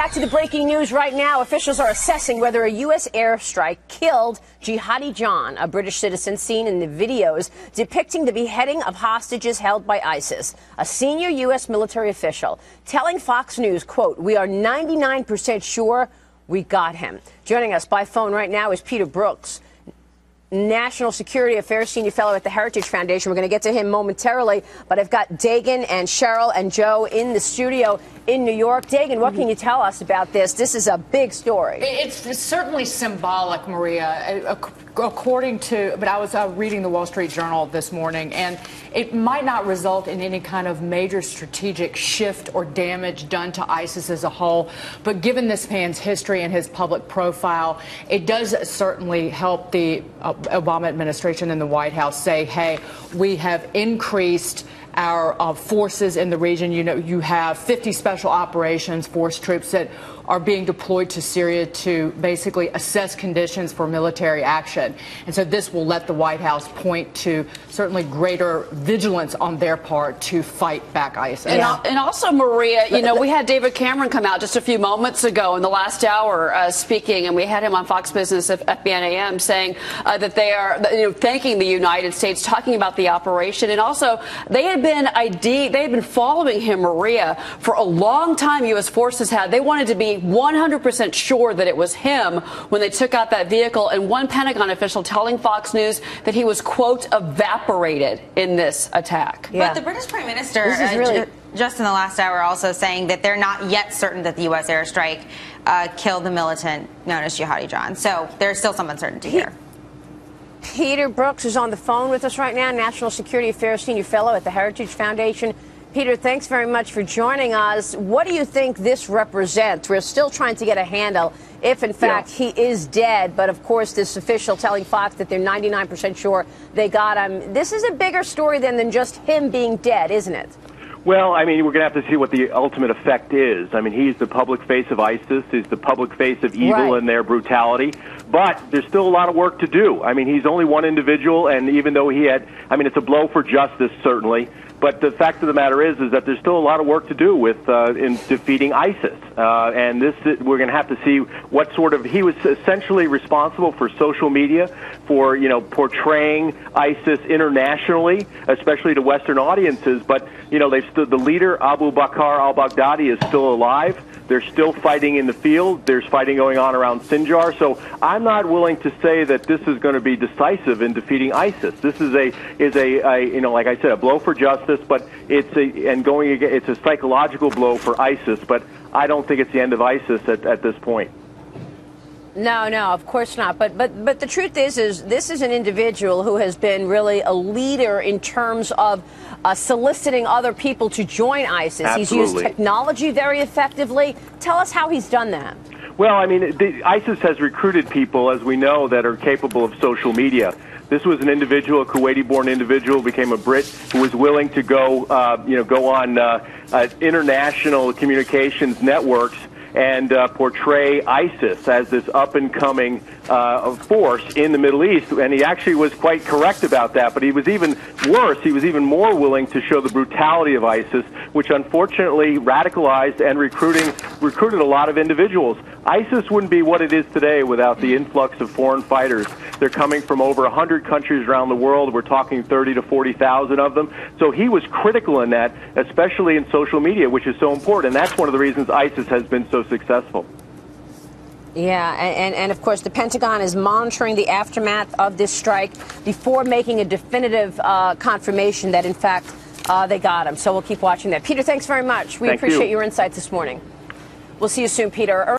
Back to the breaking news right now. Officials are assessing whether a U.S. airstrike killed Jihadi John, a British citizen seen in the videos depicting the beheading of hostages held by ISIS. A senior U.S. military official telling Fox News, quote, "We are 99% sure we got him." Joining us by phone right now is Peter Brookes, National Security Affairs Senior Fellow at the Heritage Foundation. We're going to get to him momentarily, but I've got Dagen and Cheryl and Joe in the studio in New York. Dagen, what can you tell us about this? This is a big story. It's certainly symbolic, Maria, according to, but I was reading the Wall Street Journal this morning, and it might not result in any kind of major strategic shift or damage done to ISIS as a whole, but given this man's history and his public profile, it does certainly help the Obama administration and the White House say, hey, we have increased our forces in the region. You know, you have 50 special operations force troops that are being deployed to Syria to basically assess conditions for military action. And so this will let the White House point to certainly greater vigilance on their part to fight back ISIS. And also, Maria, you know, we had David Cameron come out just a few moments ago in the last hour speaking, and we had him on Fox Business at FBN AM saying that they are, thanking the United States, talking about the operation. And also, they had been following him, Maria, for a long time. U.S. forces had. They wanted to be 100% sure that it was him when they took out that vehicle, and one Pentagon official telling Fox News that he was, quote, evaporated in this attack. Yeah. But the British Prime Minister, just in the last hour, also saying that they're not yet certain that the U.S. airstrike killed the militant known as Jihadi John. So there's still some uncertainty here. Peter Brookes is on the phone with us right now, National Security Affairs Senior Fellow at the Heritage Foundation. Peter, thanks very much for joining us. What do you think this represents? We're still trying to get a handle if, in fact, he is dead. But, of course, this official telling Fox that they're 99% sure they got him. This is a bigger story than just him being dead, isn't it? Well, I mean, we're going to have to see what the ultimate effect is. I mean, he's the public face of ISIS. He's the public face of evil and their brutality. But there's still a lot of work to do. I mean, he's only one individual, and even though he had, I mean, it's a blow for justice, certainly. But the fact of the matter is that there's still a lot of work to do with in defeating ISIS. And we're going to have to see what sort of, he was essentially responsible for social media, for, portraying ISIS internationally, especially to Western audiences. But, the leader, Abu Bakr al-Baghdadi, is still alive. They're still fighting in the field. There's fighting going on around Sinjar. So I'm not willing to say that this is going to be decisive in defeating ISIS. This is like I said, a blow for justice, but it's a psychological blow for ISIS. But I don't think it's the end of ISIS at this point. No, of course not. But the truth is this is an individual who has been really a leader in terms of soliciting other people to join ISIS. Absolutely. He's used technology very effectively. Tell us how he's done that. Well, I mean, ISIS has recruited people, as we know, that are capable of social media. This was an individual, a Kuwaiti-born individual, became a Brit who was willing to go on international communications networks and portray ISIS as this up-and-coming force in the Middle East. And he actually was quite correct about that. But he was even worse. He was even more willing to show the brutality of ISIS, which unfortunately radicalized and recruited a lot of individuals. ISIS wouldn't be what it is today without the influx of foreign fighters. They're coming from over 100 countries around the world. We're talking 30 to 40,000 of them. So he was critical in that, especially in social media, which is so important. And that's one of the reasons ISIS has been so successful. Yeah, and of course, the Pentagon is monitoring the aftermath of this strike before making a definitive confirmation that, in fact, they got him. So we'll keep watching that. Peter, thanks very much. We appreciate your insights this morning. We'll see you soon, Peter.